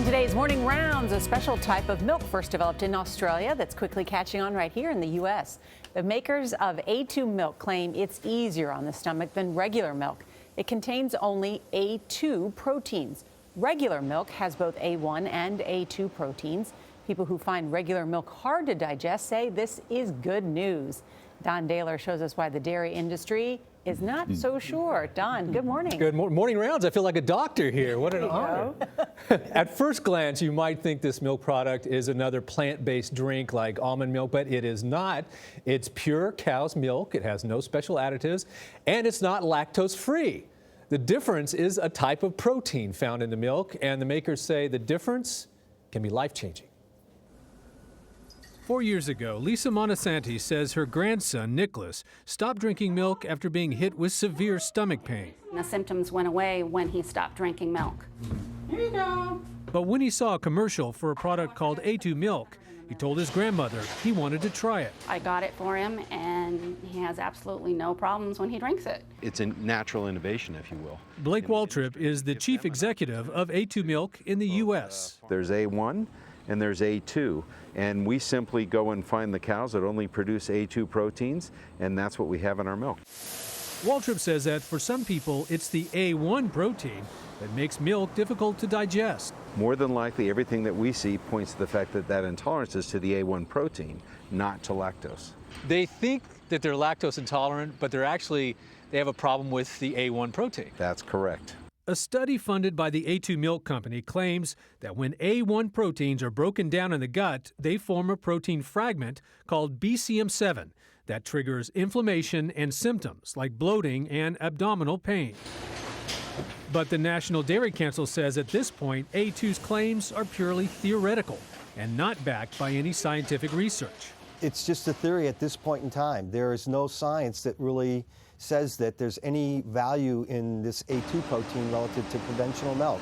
Today's morning rounds, a special type of milk first developed in Australia that's quickly catching on right here in the U.S. The makers of A2 milk claim it's easier on the stomach than regular milk. It contains only A2 proteins. Regular milk has both A1 and A2 proteins. People who find regular milk hard to digest say this is good news. Don Dahler shows us why the dairy industry is not so sure. Don, good morning. Good morning rounds. I feel like a doctor here. What an honor. At first glance, you might think this milk product is another plant-based drink like almond milk, but it is not. It's pure cow's milk. It has no special additives, and it's not lactose-free. The difference is a type of protein found in the milk, and the makers say the difference can be life-changing. 4 years ago, Lisa Montesanti says her grandson, Nicholas, stopped drinking milk after being hit with severe stomach pain. The symptoms went away when he stopped drinking milk. Here you go. But when he saw a commercial for a product called A2 milk, he told his grandmother he wanted to try it. I got it for him, and he has absolutely no problems when he drinks it. It's a natural innovation, if you will. Blake Waltrip is the chief executive of A2 milk in the U.S. There's A1 and there's A2, and we simply go and find the cows that only produce A2 proteins, and that's what we have in our milk. Waltrip says that for some people, it's the A1 protein that makes milk difficult to digest. More than likely, everything that we see points to the fact that that intolerance is to the A1 protein, not to lactose. They think that they're lactose intolerant, but they have a problem with the A1 protein. That's correct. A study funded by the A2 Milk Company claims that when A1 proteins are broken down in the gut, they form a protein fragment called BCM7 that triggers inflammation and symptoms like bloating and abdominal pain. But the National Dairy Council says at this point, A2's claims are purely theoretical and not backed by any scientific research. It's just a theory at this point in time. There is no science that really says that there's any value in this A2 protein relative to conventional milk.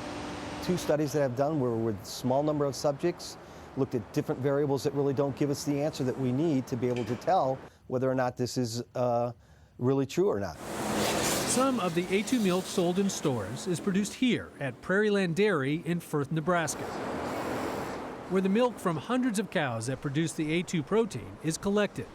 2 studies that I've done were with a small number of subjects, looked at different variables that really don't give us the answer that we need to be able to tell whether or not this is really true or not. Some of the A2 milk sold in stores is produced here at Prairieland Dairy in Firth, Nebraska, where the milk from hundreds of cows that produce the A2 protein is collected.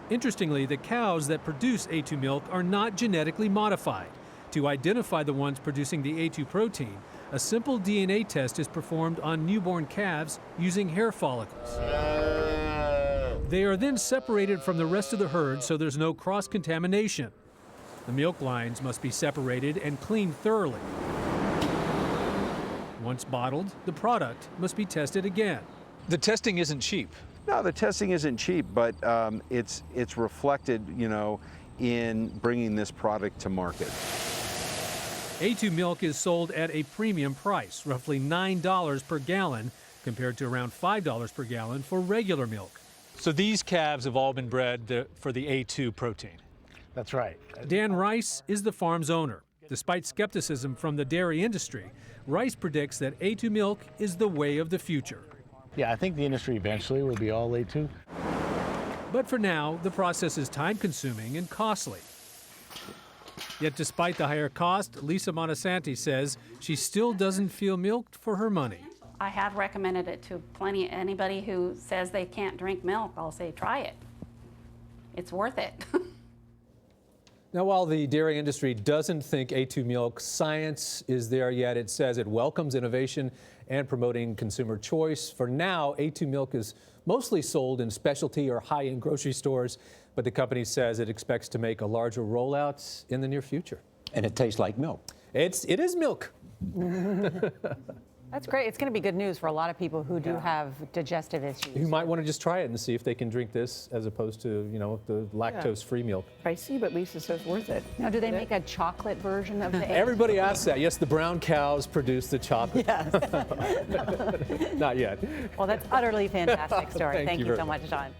Interestingly, the cows that produce A2 milk are not genetically modified. To identify the ones producing the A2 protein, a simple DNA test is performed on newborn calves using hair follicles. They are then separated from the rest of the herd so there's no cross-contamination. The milk lines must be separated and cleaned thoroughly. Once bottled, the product must be tested again. The testing isn't cheap. No, the testing isn't cheap, but it's reflected, in bringing this product to market. A2 milk is sold at a premium price, roughly $9 per gallon, compared to around $5 per gallon for regular milk. So these calves have all been bred for the A2 protein. That's right. Dan Rice is the farm's owner. Despite skepticism from the dairy industry, Rice predicts that A2 milk is the way of the future. Yeah, I think the industry eventually will be all A2. But for now, the process is time-consuming and costly. Yet despite the higher cost, Lisa Montesanti says she still doesn't feel milked for her money. I have recommended it to anybody who says they can't drink milk. I'll say, try it. It's worth it. Now, while the dairy industry doesn't think A2 milk science is there yet, it says it welcomes innovation and promoting consumer choice. For now, A2 milk is mostly sold in specialty or high-end grocery stores, but the company says it expects to make a larger rollout in the near future. And it tastes like milk. It is milk. That's great. It's going to be good news for a lot of people who do have digestive issues. You might want to just try it and see if they can drink this as opposed to, the lactose-free milk. Pricey, but Lisa says worth it. Now, do they make a chocolate version of the A2? Everybody asks that. Yes, the brown cows produce the chocolate. Yes. Not yet. Well, that's utterly fantastic story. Thank you so very much, John.